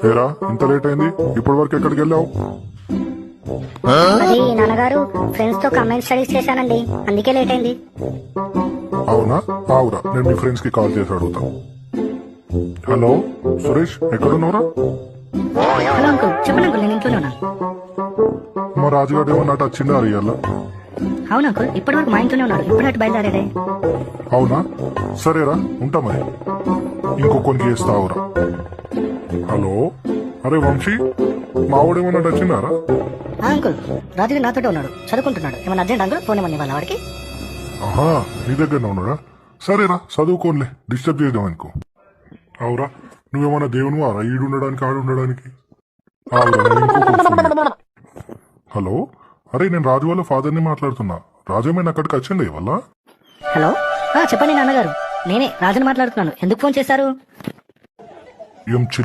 ఏరా ఇంత లేట్ అయింది, ఇప్పటి వరకు ఎక్కడికి వెళ్ళావు? అది నాన్నగారు ఫ్రెండ్స్ తో కంబైన్ స్టడీస్ చేశానండి, అందుకే లేట్ అయింది. అవునా? ఆవురా, నేను మీ ఫ్రెండ్స్ కి కాల్ చేసి అడుగుతా. హలో సురేష్, ఎక్కడున్నావురా? హలో అంకుల్, చెప్పండి అంకుల్, నేను ఇంట్లోనే ఉన్నాను. మా రాజుగారు ఏమన్నట్టు వచ్చిందా ఇయ్యాల? అవును అంకుల్, ఇప్పటి వరకు మా ఇంట్లోనే ఉన్నాడు, ఇప్పుడు అటు బయలుదేరేదే. అవునా? సరేరా, ఉంటా మరి. ఇంకొకరికి చేస్తావురా. హలో, అరే వంశీ, మావాడేమన్నట్టు వచ్చిందారా? అంకుల్, రాజుగారు నాతోటే ఉన్నాడు, చదువుకుంటున్నాడు. ఏమన్నా అర్జెంట్ అంకుల్? ఫోన్ ఏమన్నా ఇవ్వాలి వాడికి? ఆహా, నీ దగ్గరనే ఉన్నాడా? సరేరా, చదువుకోనిలే, డిస్టర్బ్ చేద్దాం అనుకో. అవురా, నువ్వేమన్నా దేవుని వారా ఈడు ఉండడానికి ఆడు ఉండడానికి? ఆవురా, నేను ఇంకొకరికి ఫోన్ చేస్తా. హలో, అరే నేను రాజు వాళ్ళ ఫాదర్ని మాట్లాడుతున్నా. రాజేమైనా అక్కడికి వచ్చిండే వల్ల? హలో, చెప్పండి నాన్నగారు, నేనే రాజుని మాట్లాడుతున్నాను. ఎందుకు ఫోన్ చేశారు? ఏం చిల్